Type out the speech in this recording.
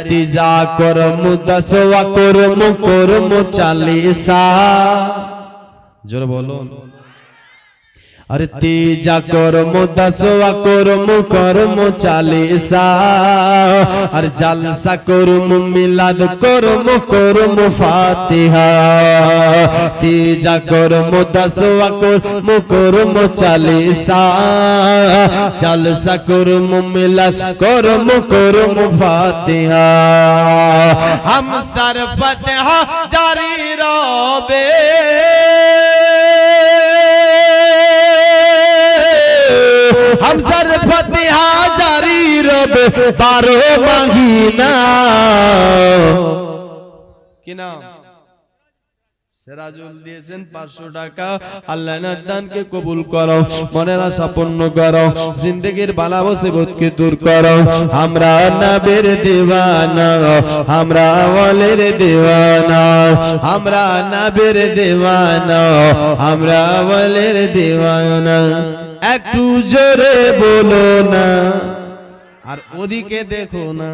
তিজা করমু দসওয়া করমু চালিসা জোরে বলুন अरे तीजा करमु दसवा करमु चालीसा अरे जलसा करमु मिलाद करमु फातिहा तीजा करमु दसवा करमु चालीसा जलसा करमु मिलाद करमु फातिहा हम सर फतिहा जारी रबे हम सर फतिहा जारी रबे 12 महीना কি নাম সিরাজুল দিয়েছেন 500 টাকা আল্লাহ নার দানকে কবুল করো মনের আশা পূর্ণ করো জিন্দেগীর বালা মুসিবতকে দূর করো আমরা নবীর দিওয়ানা আমরা ওয়ালির দিওয়ানা আমরা নবীর দিওয়ানা আমরা ওয়ালির দিওয়ানা একটু জোরে বলো না আর ওদিকে দেখো না।